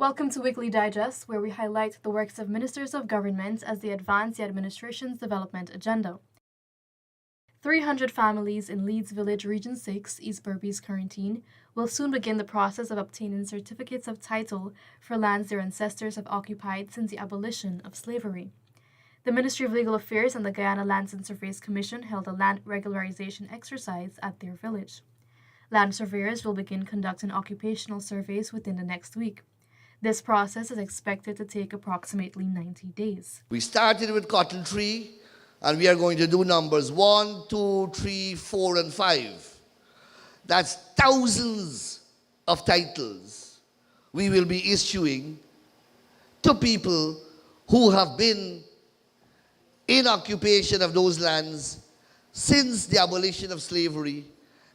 Welcome to Weekly Digest, where we highlight the works of ministers of government as they advance the administration's development agenda. 300 families in Leeds Village, Region 6, East Berbice, Quarantine, will soon begin the process of obtaining certificates of title for lands their ancestors have occupied since the abolition of slavery. The Ministry of Legal Affairs and the Guyana Lands and Surveys Commission held a land regularization exercise at their village. Land surveyors will begin conducting occupational surveys within the next week. This process is expected to take approximately 90 days. We started with cotton tree, and we are going to do numbers 1, 2, 3, 4, and 5. That's thousands of titles we will be issuing to people who have been in occupation of those lands since the abolition of slavery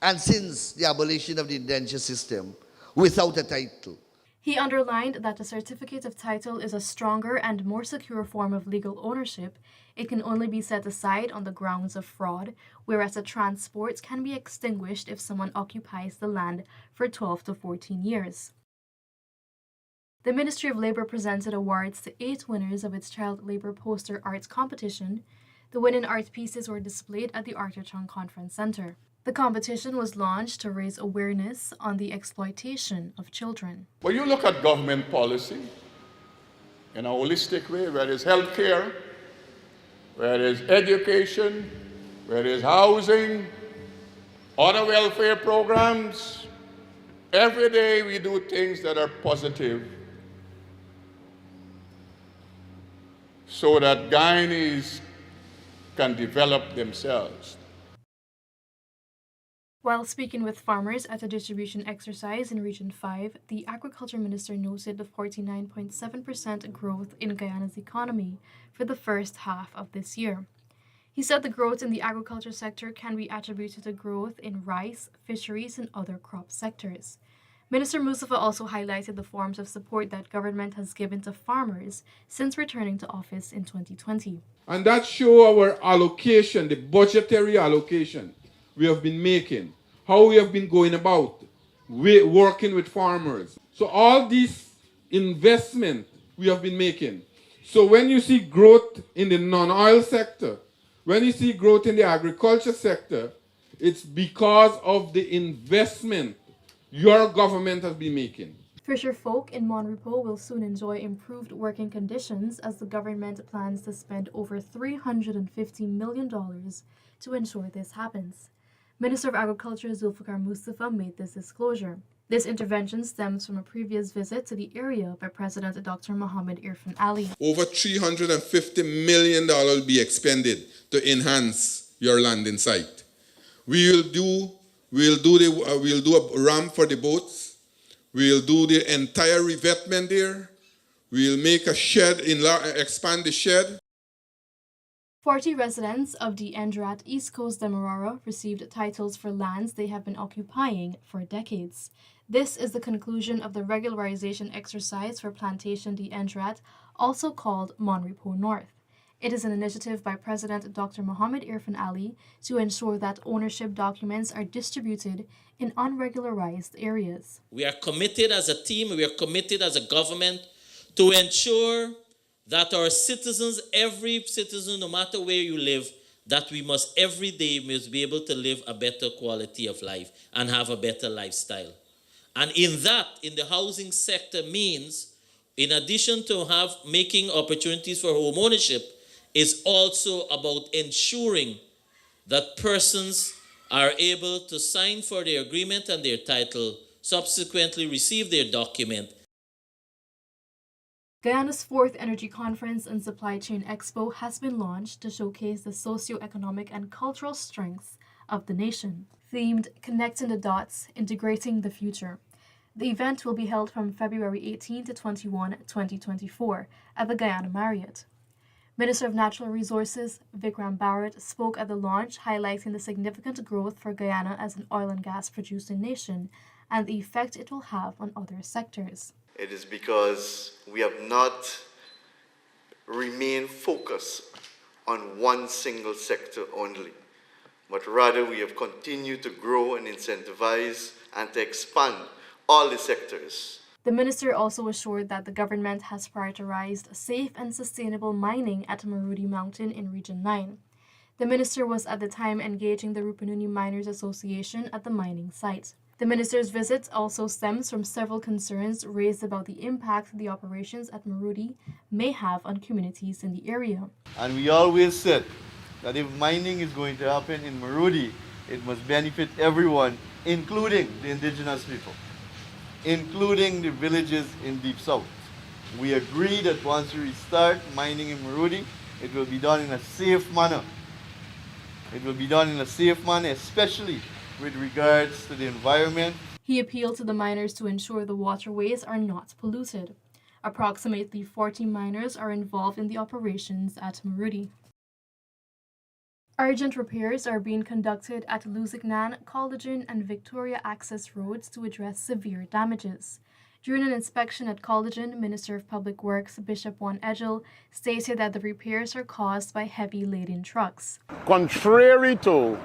and since the abolition of the indenture system without a title. He underlined that the certificate of title is a stronger and more secure form of legal ownership. It can only be set aside on the grounds of fraud, whereas a transport can be extinguished if someone occupies the land for 12 to 14 years. The Ministry of Labour presented awards to 8 winners of its child labour poster art competition. The winning art pieces were displayed at the Arterchong Conference Centre. The competition was launched to raise awareness on the exploitation of children. When you look at government policy in a holistic way, where there's healthcare, where there's education, where there's housing, other welfare programs, every day we do things that are positive so that Guyanese can develop themselves. While speaking with farmers at a distribution exercise in Region 5, the Agriculture Minister noted the 49.7% growth in Guyana's economy for the first half of this year. He said the growth in the agriculture sector can be attributed to growth in rice, fisheries, and other crop sectors. Minister Mustafa also highlighted the forms of support that government has given to farmers since returning to office in 2020. And that shows our allocation, the budgetary allocation we have been making, how we have been going about working with farmers. So all these investment we have been making. So when you see growth in the non-oil sector, when you see growth in the agriculture sector, it's because of the investment your government has been making. Fisher folk in Monrepo will soon enjoy improved working conditions as the government plans to spend over $350 million to ensure this happens. Minister of Agriculture Zulfikar Mustafa made this disclosure. This intervention stems from a previous visit to the area by President Dr. Mohammed Irfan Ali. Over $350 million will be expended to enhance your landing site. We'll do a ramp for the boats. We'll do the entire revetment there. We'll make a shed, expand the shed. 40 residents of the Endrat East Coast Demerara received titles for lands they have been occupying for decades. This is the conclusion of the regularization exercise for Plantation de Endrat, also called Monrepo North. It is an initiative by President Dr. Mohammed Irfan Ali to ensure that ownership documents are distributed in unregularized areas. We are committed as a team, we are committed as a government to ensure that our citizens, every citizen, no matter where you live, that we must every day must be able to live a better quality of life and have a better lifestyle. And in that, in the housing sector means, in addition to making opportunities for home ownership, is also about ensuring that persons are able to sign for their agreement and their title, subsequently receive their document. Guyana's 4th Energy Conference and Supply Chain Expo has been launched to showcase the socio-economic and cultural strengths of the nation. Themed Connecting the Dots, Integrating the Future. The event will be held from February 18 to 21, 2024 at the Guyana Marriott. Minister of Natural Resources Vikram Barrett spoke at the launch, highlighting the significant growth for Guyana as an oil and gas producing nation and the effect it will have on other sectors. It is because we have not remained focused on one single sector only, but rather we have continued to grow and incentivize and to expand all the sectors The minister also assured that the government has prioritized safe and sustainable mining at Marudi Mountain in Region 9. The minister was at the time engaging the Rupununi Miners Association at the mining site. The minister's visit also stems from several concerns raised about the impact the operations at Marudi may have on communities in the area. And we always said that if mining is going to happen in Marudi, it must benefit everyone, including the indigenous people, including the villages in Deep South. We agree that once we restart mining in Marudi, it will be done in a safe manner. It will be done in a safe manner, especially with regards to the environment. He appealed to the miners to ensure the waterways are not polluted. Approximately 40 miners are involved in the operations at Marudi. Urgent repairs are being conducted at Lusignan, Collegian, and Victoria Access Roads to address severe damages. During an inspection at Collegian, Minister of Public Works Bishop Juan Edgel stated that the repairs are caused by heavy laden trucks. Contrary to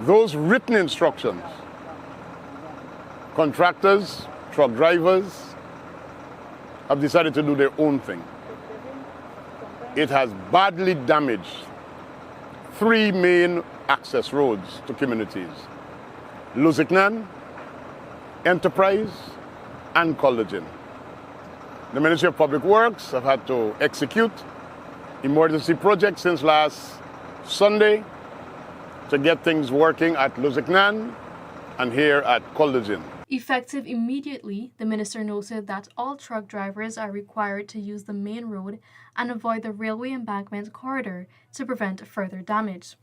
those written instructions, contractors, truck drivers have decided to do their own thing. It has badly damaged 3 main access roads to communities: Lusignan, Enterprise, and Collegian. The Ministry of Public Works have had to execute emergency projects since last Sunday to get things working at Lusignan and here at Collegian. Effective immediately, the minister noted that all truck drivers are required to use the main road and avoid the railway embankment corridor to prevent further damage.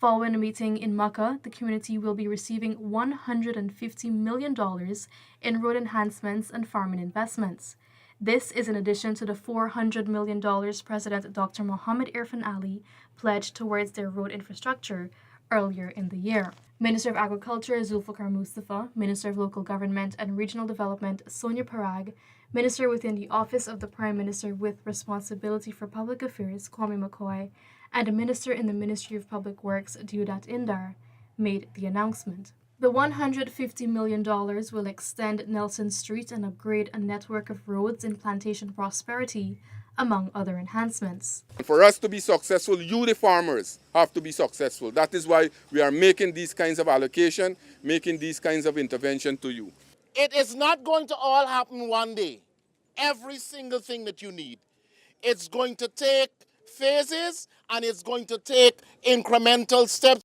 Following a meeting in Maka, the community will be receiving $150 million in road enhancements and farming investments. This is in addition to the $400 million President Dr. Mohammed Irfan Ali pledged towards their road infrastructure earlier in the year. Minister of Agriculture Zulfikar Mustafa, Minister of Local Government and Regional Development Sonia Parag, Minister within the Office of the Prime Minister with responsibility for public affairs Kwame McCoy, and a minister in the Ministry of Public Works Deodat Indar made the announcement. The $150 million will extend Nelson Street and upgrade a network of roads in Plantation Prosperity, among other enhancements. For us to be successful, you, the farmers, have to be successful. That is why we are making these kinds of allocation, making these kinds of intervention to you. It is not going to all happen one day. Every single thing that you need. It's going to take phases and it's going to take incremental steps.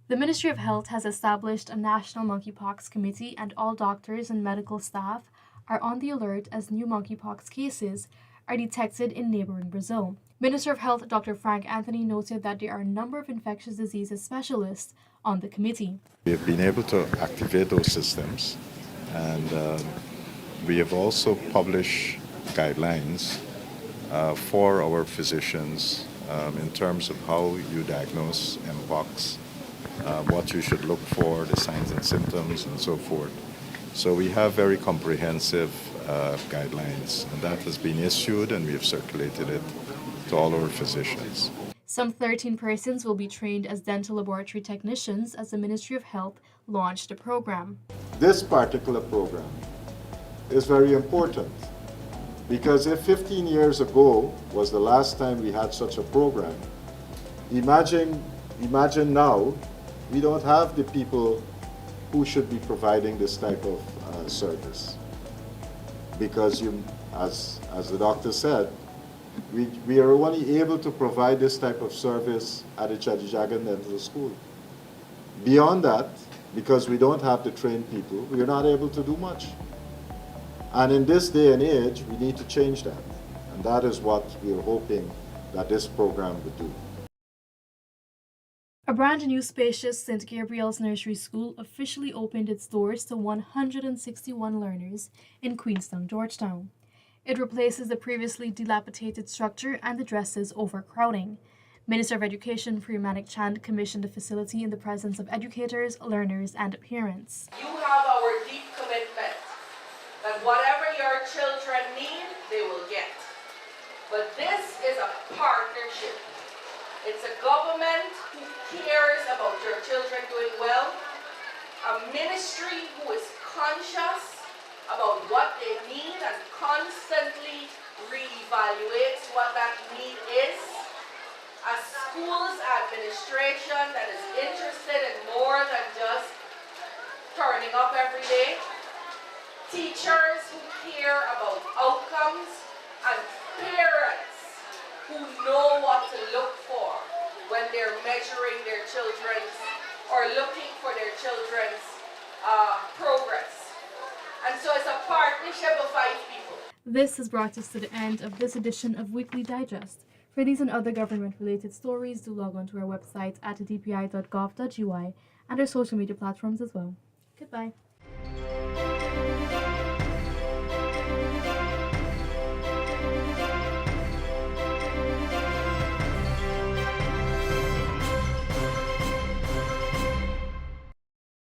The Ministry of Health has established a National Monkeypox Committee, and all doctors and medical staff are on the alert as new monkeypox cases are detected in neighboring Brazil. Minister of Health Dr. Frank Anthony noted that there are a number of infectious diseases specialists on the committee. We have been able to activate those systems, and we have also published guidelines for our physicians in terms of how you diagnose Mpox, what you should look for, the signs and symptoms, and so forth. So we have very comprehensive guidelines, and that has been issued, and we have circulated it to all our physicians. Some 13 persons will be trained as dental laboratory technicians as the Ministry of Health launched the program. This particular program is very important because if 15 years ago was the last time we had such a program, imagine now we don't have the people who should be providing this type of service. Because as the doctor said, we are only able to provide this type of service at the Chajijagan Dental School. Beyond that, because we don't have the trained people, we are not able to do much. And in this day and age, we need to change that. And that is what we are hoping that this program would do. A brand new spacious St. Gabriel's Nursery School officially opened its doors to 161 learners in Queenstown, Georgetown. It replaces the previously dilapidated structure and addresses overcrowding. Minister of Education Priyamanik Chand commissioned the facility in the presence of educators, learners, and parents. You have our deep commitment that whatever your children need, they will get. But this is a partnership. It's a government who cares about your children doing well, a ministry who is conscious about what they need and constantly reevaluates what that need is. A school's administration that is interested in more than just turning up every day. Teachers who care about outcomes, and parents who know what to look for when they're measuring their children's or looking for their children's progress. And so it's a partnership of 5 people. This has brought us to the end of this edition of Weekly Digest. For these and other government-related stories, do log on to our website at dpi.gov.ui and our social media platforms as well. Goodbye.